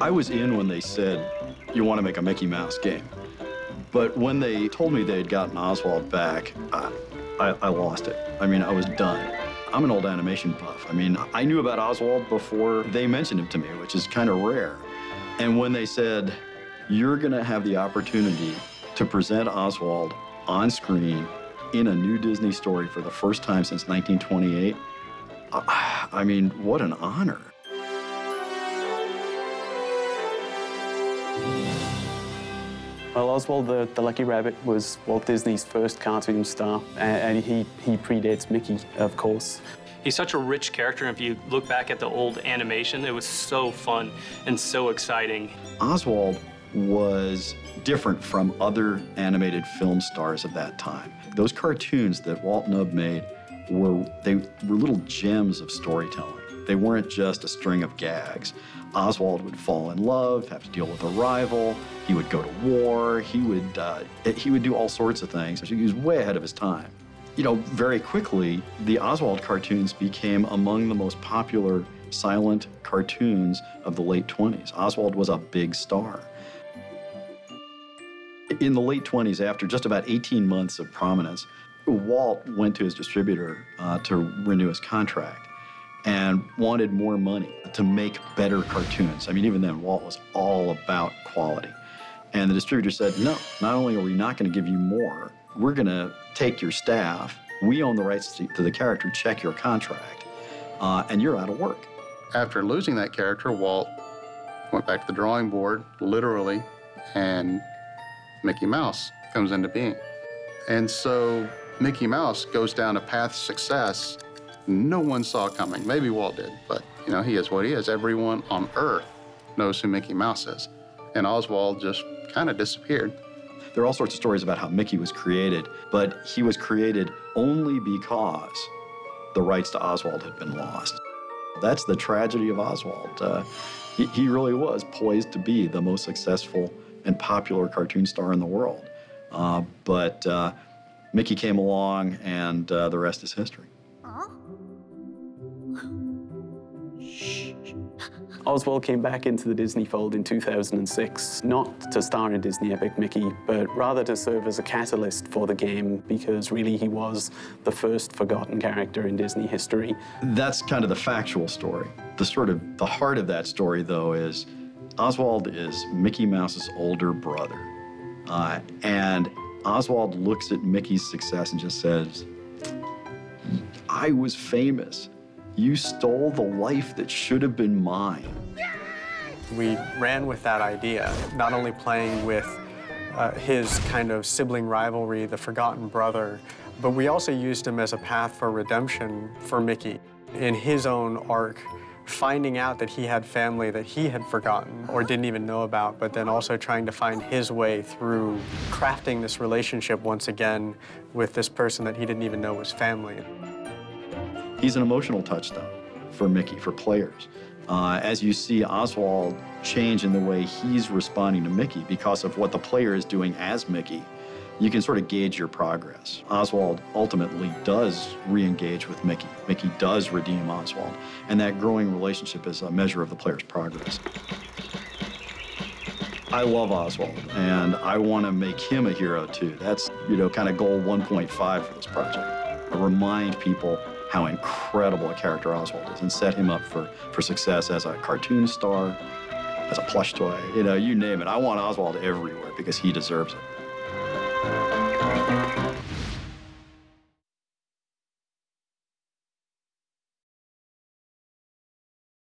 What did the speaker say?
I was in when they said, you want to make a Mickey Mouse game. But when they told me they had gotten Oswald back, I lost it. I mean, I was done. I'm an old animation buff. I mean, I knew about Oswald before they mentioned him to me, which is kind of rare. And when they said, you're going to have the opportunity to present Oswald on screen in a new Disney story for the first time since 1928, I mean, what an honor. Well, Oswald the Lucky Rabbit was Walt Disney's first cartoon star, and he predates Mickey, of course. He's such a rich character, and if you look back at the old animation, it was so fun and so exciting. Oswald was different from other animated film stars of that time. Those cartoons that Walt and Ub made were little gems of storytelling. They weren't just a string of gags. Oswald would fall in love, have to deal with a rival. He would go to war. He would do all sorts of things. He was way ahead of his time. You know, very quickly, the Oswald cartoons became among the most popular silent cartoons of the late 20s. Oswald was a big star. In the late 20s, after just about 18 months of prominence, Walt went to his distributor to renew his contract and wanted more money to make better cartoons. I mean, even then, Walt was all about quality. And the distributor said, no, not only are we not going to give you more, we're going to take your staff, we own the rights to the character, check your contract, and you're out of work. After losing that character, Walt went back to the drawing board, literally, and Mickey Mouse comes into being. And so Mickey Mouse goes down a path of success no one saw coming. Maybe Walt did, but you know, he is what he is. Everyone on Earth knows who Mickey Mouse is. And Oswald just kind of disappeared. There are all sorts of stories about how Mickey was created, but he was created only because the rights to Oswald had been lost. That's the tragedy of Oswald. He really was poised to be the most successful and popular cartoon star in the world. But Mickey came along, and the rest is history. Oswald came back into the Disney fold in 2006, not to star in Disney epic Mickey, but rather to serve as a catalyst for the game, because really he was the first forgotten character in Disney history. That's kind of the factual story. The heart of that story, though, is Oswald is Mickey Mouse's older brother. And Oswald looks at Mickey's success and just says, I was famous. You stole the life that should have been mine. We ran with that idea, not only playing with his kind of sibling rivalry, the forgotten brother, but we also used him as a path for redemption for Mickey in his own arc, finding out that he had family that he had forgotten or didn't even know about, but then also trying to find his way through crafting this relationship once again with this person that he didn't even know was family. He's an emotional touchstone for Mickey, for players. As you see Oswald change in the way he's responding to Mickey because of what the player is doing as Mickey, you can sort of gauge your progress. Oswald ultimately does re-engage with Mickey. Mickey does redeem Oswald, and that growing relationship is a measure of the player's progress. I love Oswald, and I want to make him a hero too. That's, you know, kind of goal 1.5 for this project. I remind people how incredible a character Oswald is and set him up for success as a cartoon star, as a plush toy, you know, you name it. I want Oswald everywhere because he deserves it.